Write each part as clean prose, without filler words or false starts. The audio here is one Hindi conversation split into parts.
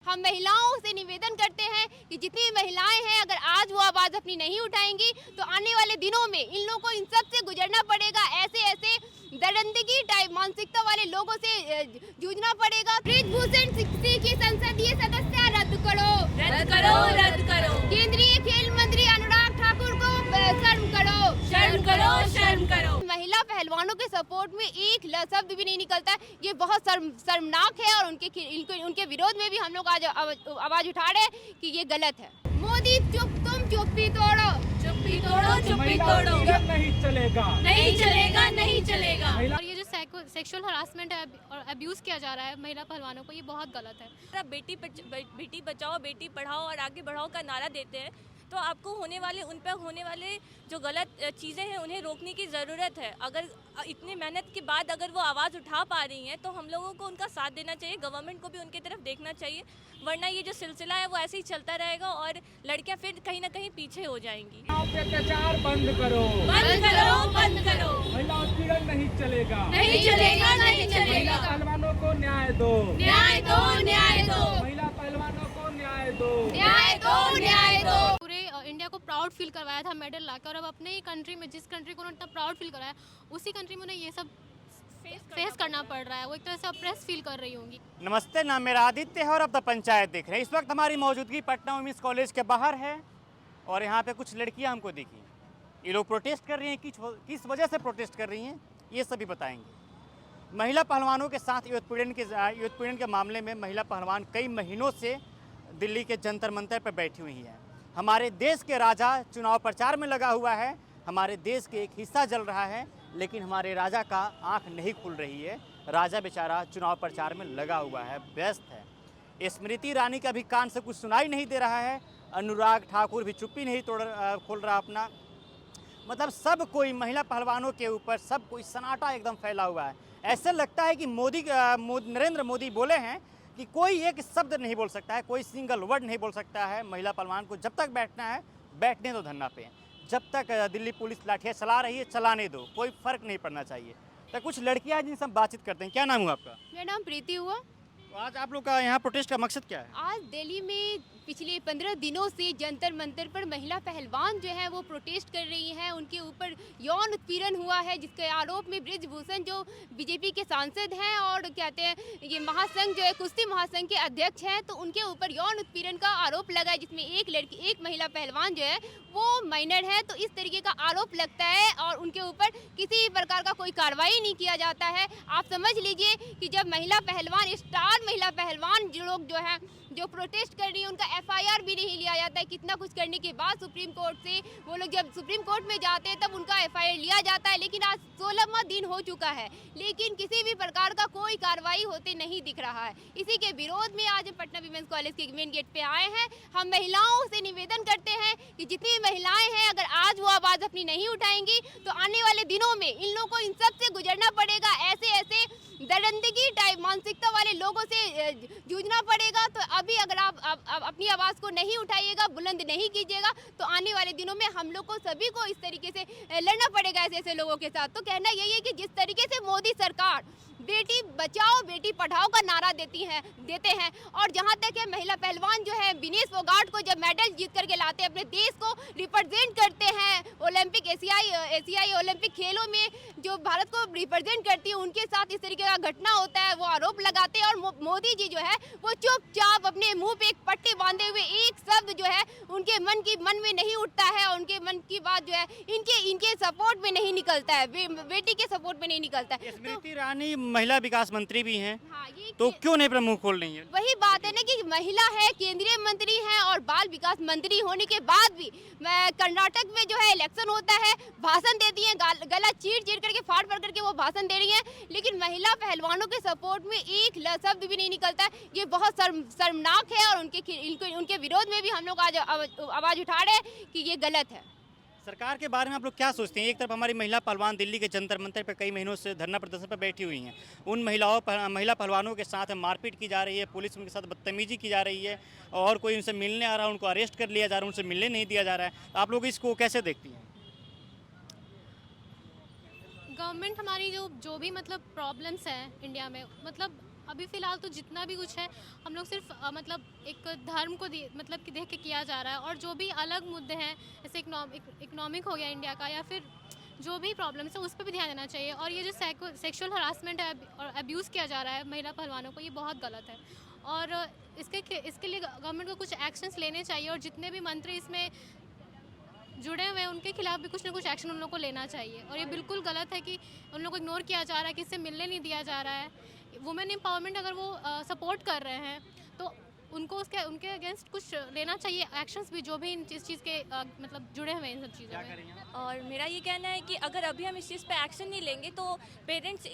हम महिलाओं से निवेदन करते हैं कि जितनी महिलाएं हैं, अगर आज वो आवाज़ अपनी नहीं उठाएंगी तो आने वाले दिनों में इन लोगों को इन सब से गुजरना पड़ेगा। ऐसे दरिंदगी टाइप मानसिकता वाले लोगों से जूझना पड़ेगा। बृजभूषण सिंह की संसदीय सदस्यता रद्द करो, रद्द करो, रद्द करो। केंद्रीय खेल मंत्री अनुराग ठाकुर को शर्म करो, शर्म करो, शर्म करो। महिला पहलवानों के सपोर्ट में एक शब्द भी नहीं निकलता है, ये बहुत शर्मनाक है। और उनके विरोध में भी हम लोग आज आवाज उठा रहे हैं कि ये गलत है। मोदी चुप, तुम चुप्पी तोड़ो, चुप्पी तोड़ो, चुप्पी तोड़ो। नहीं चलेगा, नहीं चलेगा, नहीं चलेगा। और ये जो सेक्सुअल हरासमेंट है और अब्यूज़ किया जा रहा है महिला पहलवानों को, ये बहुत गलत है। बेटी बचाओ, बेटी पढ़ाओ और आगे बढ़ाओ का नारा देते हैं तो आपको उन पर होने वाले जो गलत चीज़ें हैं उन्हें रोकने की ज़रूरत है। अगर इतनी मेहनत के बाद अगर वो आवाज़ उठा पा रही हैं तो हम लोगों को उनका साथ देना चाहिए, गवर्नमेंट को भी उनकी तरफ देखना चाहिए, वरना ये जो सिलसिला है वो ऐसे ही चलता रहेगा और लड़कियां फिर कहीं ना कहीं पीछे हो जाएंगी। अत्याचार बंद करो, बंद करो, बंद करो। महिला उत्पीड़न नहीं चलेगा, नहीं चलेगा, नहीं चलेगा। पहलवानों को न्याय दो, न्याय दो, न्याय दो। महिला पहलवानों को न्याय दो, न्याय दो, न्याय दो। पूरे इंडिया को प्राउड फील करवाया था मेडल लाकर, और अब अपने ही कंट्री में, जिस कंट्री को उन्होंने इतना प्राउड फील कराया, उसी कंट्री में उन्हें ये सब फेस करना पड़ रहा है। वो एक तरह से अप्रेस फील कर रही होंगी। नमस्ते, नाम मेरा आदित्य है और अब द पंचायत देख रहे हैं। इस वक्त हमारी मौजूदगी पटना वुमेन्स कॉलेज के बाहर है और यहाँ पे कुछ लड़कियाँ हमको दिखी। ये लोग प्रोटेस्ट कर रही हैं, किस वजह से प्रोटेस्ट कर रही हैं ये सभी बताएंगे। महिला पहलवानों के साथ युद्ध के मामले में महिला पहलवान कई महीनों से दिल्ली के जंतर मंतर पर बैठी हुई हैं। हमारे देश के राजा चुनाव प्रचार में लगा हुआ है, हमारे देश के एक हिस्सा जल रहा है, लेकिन हमारे राजा का आंख नहीं खुल रही है। राजा बेचारा चुनाव प्रचार में लगा हुआ है, व्यस्त है। स्मृति ईरानी का भी कान से कुछ सुनाई नहीं दे रहा है, अनुराग ठाकुर भी चुप्पी नहीं खोल रहा अपना। मतलब सब कोई महिला पहलवानों के ऊपर सब कोई सन्नाटा एकदम फैला हुआ है। ऐसे लगता है कि नरेंद्र मोदी बोले हैं कि कोई एक शब्द नहीं बोल सकता है, कोई सिंगल वर्ड नहीं बोल सकता है महिला पहलवान को। जब तक बैठना है बैठने दो धरना पे, जब तक दिल्ली पुलिस लाठियाँ चला रही है चलाने दो, कोई फर्क नहीं पड़ना चाहिए। तो कुछ लड़कियां हैं जिनसे हम बातचीत करते हैं। क्या नाम हुआ आपका? मेरा नाम प्रीति हुआ। तो आज आप लोग का यहाँ प्रोटेस्ट का मकसद क्या है? आज दिल्ली में पिछले 15 दिनों से जंतर मंतर पर महिला पहलवान जो है वो प्रोटेस्ट कर रही हैं। उनके ऊपर यौन उत्पीड़न हुआ है, जिसके आरोप में बृजभूषण जो बीजेपी के सांसद हैं और कहते हैं ये महासंघ जो है कुश्ती महासंघ के अध्यक्ष हैं, तो उनके ऊपर यौन उत्पीड़न का आरोप लगा है, जिसमें एक महिला पहलवान जो है वो माइनर है। तो इस तरीके का आरोप लगता है और उनके ऊपर किसी प्रकार का कोई कार्रवाई नहीं किया जाता है। आप समझ लीजिए कि जब महिला पहलवान, स्टार महिला पहलवान जो लोग जो है जो प्रोटेस्ट कर रही है, उनका एफआईआर भी नहीं लिया जाता है। कितना कुछ करने के बाद सुप्रीम कोर्ट से वो लोग जब सुप्रीम कोर्ट में जाते हैं तब उनका एफआईआर लिया जाता है। लेकिन आज 16वां दिन हो चुका है, लेकिन किसी भी प्रकार का कोई कार्रवाई होते नहीं दिख रहा है। इसी के विरोध में आज पटना विमेंस कॉलेज के मेन गेट पे आए हैं। हम महिलाओं से निवेदन करते हैं कि जितनी महिलाएं हैं, अगर आज वो आवाज़ अपनी नहीं उठाएंगी तो आने वाले दिनों में इन लोगों को इन सब से गुजरना पड़ेगा। ऐसे दरिंदगी टाइप मानसिकता वाले लोगों से जूझना पड़ेगा। तो अभी अगर आप अपनी आवाज़ को नहीं उठाइएगा, बुलंद नहीं कीजिएगा, तो आने वाले दिनों में हम लोग को सभी को इस तरीके से लड़ना पड़ेगा ऐसे लोगों के साथ। तो कहना यही है कि जिस तरीके से मोदी सरकार बेटी बचाओ बेटी पढ़ाओ का नारा देते हैं और जहां तक है महिला पहलवान जो है विनेश फोगाट को जब मेडल जीत करके लाते हैं, अपने देश को रिप्रेजेंट करते हैं ओलंपिक एशियाई ओलंपिक खेलों में जो भारत को रिप्रेजेंट करती है, उनके साथ इस तरीके का घटना होता है, वो आरोप लगाते हैं। और मोदी जी जो है वो चुपचाप अपने मुंह पे एक पट्टी बांधे हुए, एक शब्द जो है उनके मन में नहीं उठता है और उनके मन की बात जो है इनके सपोर्ट में नहीं निकलता है, बेटी के सपोर्ट में नहीं निकलता है। स्मृति ईरानी महिला विकास मंत्री भी हैं, हाँ, तो क्यों नहीं अपना मुंह खोल रही है? वही बात है ना कि महिला है, केंद्रीय मंत्री हैं और बाल विकास मंत्री होने के बाद भी कर्नाटक में जो है इलेक्शन होता है, भाषण देती हैं, गला चीर करके फाड़ करके वो भाषण दे रही हैं, लेकिन महिला पहलवानों के सपोर्ट में एक शब्द भी नहीं निकलता है। ये बहुत शर्मनाक है और उनके विरोध में भी हम लोग आज आवाज उठा रहे हैं कि ये गलत है। सरकार के बारे में आप लोग क्या सोचते हैं? एक तरफ हमारी महिला पहलवान दिल्ली के जंतर मंतर पर कई महीनों से धरना प्रदर्शन पर बैठी हुई हैं, उन महिला पहलवानों के साथ मारपीट की जा रही है, पुलिस उनके साथ बदतमीजी की जा रही है और कोई उनसे मिलने आ रहा है उनको अरेस्ट कर लिया जा रहा है, उनसे मिलने नहीं दिया जा रहा है। आप लोग इसको कैसे देखती हैं? गवर्नमेंट हमारी जो भी मतलब प्रॉब्लम्स हैं इंडिया में, मतलब अभी फ़िलहाल तो जितना भी कुछ है हम लोग सिर्फ मतलब एक धर्म को मतलब कि देख के किया जा रहा है, और जो भी अलग मुद्दे हैं जैसे इकोनॉमिक हो गया इंडिया का, या फिर जो भी प्रॉब्लम्स है उस पर भी ध्यान देना चाहिए। और ये जो सेक्सुअल हरासमेंट है और अब्यूज़ किया जा रहा है महिला पहलवानों को, ये बहुत गलत है। और इसके लिए गवर्नमेंट को कुछ एक्शंस लेने चाहिए, और जितने भी मंत्री इसमें जुड़े हुए हैं उनके खिलाफ भी कुछ ना कुछ एक्शन उन लोगों को लेना चाहिए। और ये बिल्कुल गलत है कि उन लोगों को इग्नोर किया जा रहा है, किससे मिलने नहीं दिया जा रहा है। वुमेन एम्पावरमेंट अगर वो सपोर्ट कर रहे हैं तो उनको उनके अगेंस्ट कुछ लेना चाहिए एक्शंस भी, जो भी इस चीज़ के मतलब जुड़े हुए हैं इन सब चीज़ों में। और मेरा ये कहना है कि अगर अभी हम इस चीज़ पे एक्शन नहीं लेंगे तो पेरेंट्स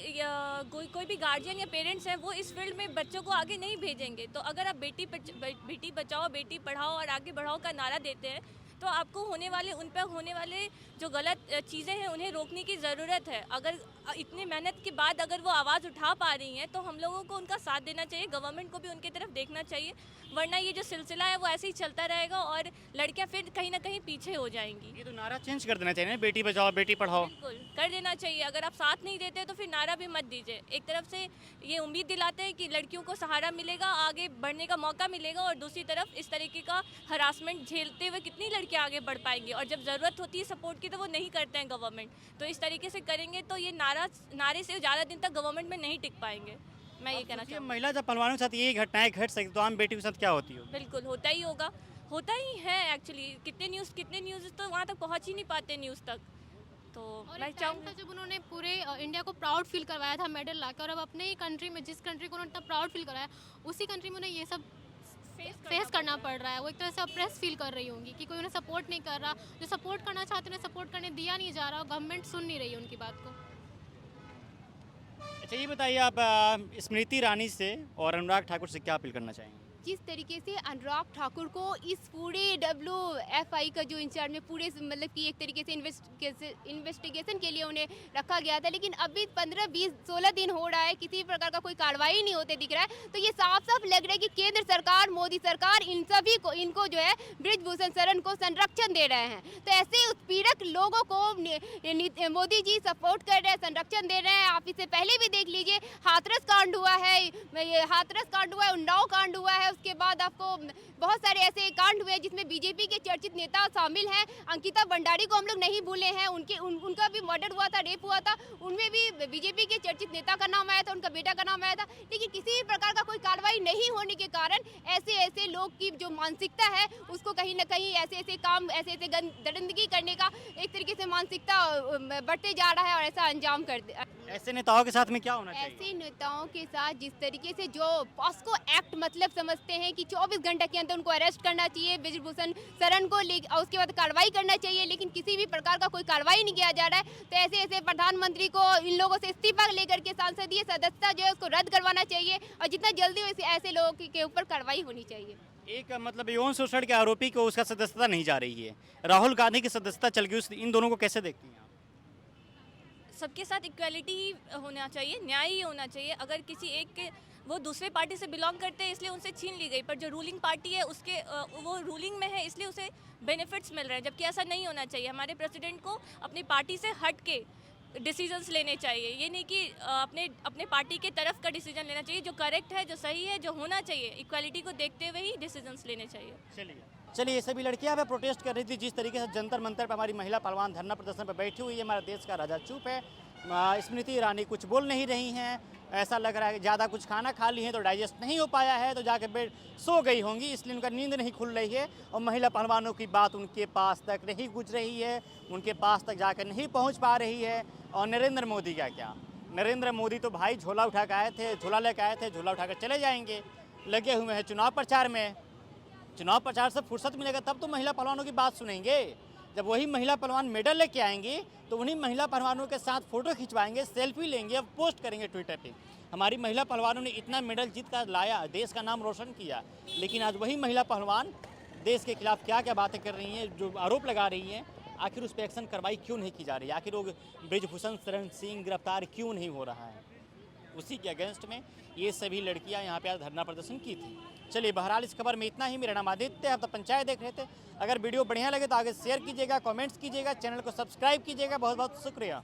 कोई भी गार्जियन या पेरेंट्स हैं वो इस फील्ड में बच्चों को आगे नहीं भेजेंगे। तो अगर आप बेटी बचाओ बेटी पढ़ाओ और आगे बढ़ाओ का नारा देते हैं तो आपको उन पर होने वाले जो गलत चीज़ें हैं उन्हें रोकने की ज़रूरत है। अगर इतनी मेहनत के बाद अगर वो आवाज़ उठा पा रही हैं तो हम लोगों को उनका साथ देना चाहिए, गवर्नमेंट को भी उनकी तरफ देखना चाहिए, वरना ये जो सिलसिला है वो ऐसे ही चलता रहेगा और लड़कियां फिर कहीं ना कहीं पीछे हो जाएंगी। ये तो नारा चेंज कर देना चाहिए ना, बेटी बचाओ बेटी पढ़ाओ। बिल्कुल कर देना चाहिए। अगर आप साथ नहीं देते तो फिर नारा भी मत दीजिए। एक तरफ से ये उम्मीद दिलाते हैं कि लड़कियों को सहारा मिलेगा, आगे बढ़ने का मौका मिलेगा, और दूसरी तरफ इस तरीके का हरासमेंट झेलते हुए कितनी लड़कियां आगे बढ़ पाएंगी, और जब ज़रूरत होती है सपोर्ट की तो वो नहीं करते हैं गवर्नमेंट। तो इस तरीके से करेंगे तो ये नारे से ज़्यादा दिन तक गवर्नमेंट में नहीं टिक पाएंगे। मैं ये कहना चाहूँगी। महिला जब पहलवानों के साथ यही घटनाएं घट सकती तो आम बेटी के साथ क्या होती हो? बिल्कुल होता ही होगा, होता ही है एक्चुअली। कितने न्यूज़ तो वहाँ तक पहुँच ही नहीं पाते न्यूज़ तक। तो और मैं एक टाइम चाहूँगी था जब उन्होंने पूरे इंडिया को प्राउड फील करवाया था मेडल लाकर, और अब अपने ही कंट्री में जिस कंट्री को उन्होंने इतना प्राउड फील कराया उसी कंट्री में उन्हें ये सब फेस करना पड़ रहा है। वो एक तरह से अप्रेस फील कर रही होंगी कि कोई उन्हें सपोर्ट नहीं कर रहा, जो सपोर्ट करना चाहते हैं सपोर्ट करने दिया नहीं जा रहा, और गवर्नमेंट सुन नहीं रही है उनकी बात को। अच्छा ये बताइए आप स्मृति ईरानी से और अनुराग ठाकुर से क्या अपील करना चाहेंगे? जिस तरीके से अनुराग ठाकुर को इस पूरे WFI का जो इंचार्ज में पूरे मतलब कि एक तरीके से इन्वेस्टिगेशन के लिए उन्हें रखा गया था, लेकिन अभी 15, 20, 16 दिन हो रहा है, किसी प्रकार का कोई कार्रवाई नहीं होते दिख रहा है। तो ये साफ साफ लग रहा है कि केंद्र सरकार, मोदी सरकार इन सभी को, इनको जो है बृजभूषण शरण को संरक्षण दे रहे हैं। तो ऐसे उत्पीड़क लोगों को मोदी जी सपोर्ट कर रहे हैं, संरक्षण दे रहे हैं। आप इससे पहले भी देख लीजिए, हाथरस कांड हुआ है, उन्नाव कांड हुआ है, उसके बाद आपको बहुत सारे ऐसे कांड हुए जिसमें बीजेपी के चर्चित नेता शामिल हैं। अंकिता भंडारी को हम लोग नहीं भूले हैं, उनका भी मर्डर हुआ था, रेप हुआ था, उनमें भी बीजेपी के चर्चित नेता का नाम आया था, उनका बेटा का नाम आया था। लेकिन किसी भी प्रकार का कोई कार्रवाई नहीं होने के कारण ऐसे लोग की जो मानसिकता है उसको कहीं ना कहीं ऐसे ऐसे दरिंदगी करने का एक तरीके से मानसिकता बढ़ते जा रहा है, और ऐसा अंजाम कर दे। ऐसे नेताओं के साथ में क्या होना चाहिए? ऐसे नेताओं के साथ जिस तरीके से जो पॉस्को एक्ट मतलब समझते हैं कि 24 घंटे के अंदर उनको अरेस्ट करना चाहिए, बृजभूषण शरण को, और उसके बाद कार्रवाई करना चाहिए, लेकिन किसी भी प्रकार का कोई कार्रवाई नहीं किया जा रहा है। तो ऐसे प्रधानमंत्री को इन लोगों से इस्तीफा लेकर के सांसदीय सदस्यता जो है उसको रद्द करवाना चाहिए, और जितना जल्दी हो ऐसे लोगों के ऊपर कार्रवाई होनी चाहिए। एक मतलब यौन शोषण के आरोपी को उसका सदस्यता नहीं जा रही है, राहुल गांधी की सदस्यता चल गई, इन दोनों को कैसे देखती हैं आप? सबके साथ इक्वालिटी ही होना चाहिए, न्याय ही होना चाहिए। अगर किसी एक के वो दूसरे पार्टी से बिलोंग करते हैं इसलिए उनसे छीन ली गई, पर जो रूलिंग पार्टी है उसके वो रूलिंग में है इसलिए उसे बेनिफिट्स मिल रहे हैं, जबकि ऐसा नहीं होना चाहिए। हमारे प्रेसिडेंट को अपनी पार्टी से हट के डिसीजंस लेने चाहिए, ये नहीं कि अपने पार्टी के तरफ का डिसीजन लेना चाहिए। जो करेक्ट है, जो सही है, जो होना चाहिए, इक्वालिटी को देखते हुए ही डिसीजंस लेने चाहिए। चलिए ये सभी लड़कियां पे प्रोटेस्ट कर रही थी, जिस तरीके से जंतर मंतर पर हमारी महिला पहलवान धरना प्रदर्शन पर बैठी हुई है। हमारे देश का राजा चुप है, स्मृति ईरानी कुछ बोल नहीं रही हैं, ऐसा लग रहा है कि ज़्यादा कुछ खाना खा ली है तो डाइजेस्ट नहीं हो पाया है, तो जाके बेड सो गई होंगी, इसलिए उनका नींद नहीं खुल रही है, और महिला पहलवानों की बात उनके पास तक नहीं गुजर रही है, उनके पास तक जाकर नहीं पहुंच पा रही है। और नरेंद्र मोदी का क्या, नरेंद्र मोदी तो भाई झोला उठा कर आए थे, झोला लेकर आए थे, झोला उठाकर चले जाएंगे, लगे हुए हैं चुनाव प्रचार में। चुनाव प्रचार से फुर्सत मिलेगा तब तो महिला पहलवानों की बात सुनेंगे। जब वही महिला पहलवान मेडल लेके आएंगे तो उन्हीं महिला पहलवानों के साथ फोटो खिंचवाएंगे, सेल्फी लेंगे, अब पोस्ट करेंगे ट्विटर पे। हमारी महिला पहलवानों ने इतना मेडल जीत कर लाया, देश का नाम रोशन किया, लेकिन आज वही महिला पहलवान देश के खिलाफ क्या क्या बातें कर रही हैं, जो आरोप लगा रही हैं, आखिर उस पर एक्शन कार्रवाई क्यों नहीं की जा रही है? आखिर वो बृजभूषण शरण सिंह गिरफ्तार क्यों नहीं हो रहा है? उसी के अगेंस्ट में ये सभी लड़कियां यहाँ पे आज धरना प्रदर्शन की थी। चलिए बहरहाल इस खबर में इतना ही। मेरा नाम आदित्य है, आप तो पंचायत देख रहे थे। अगर वीडियो बढ़िया लगे तो आगे शेयर कीजिएगा, कमेंट्स कीजिएगा, चैनल को सब्सक्राइब कीजिएगा। बहुत बहुत शुक्रिया।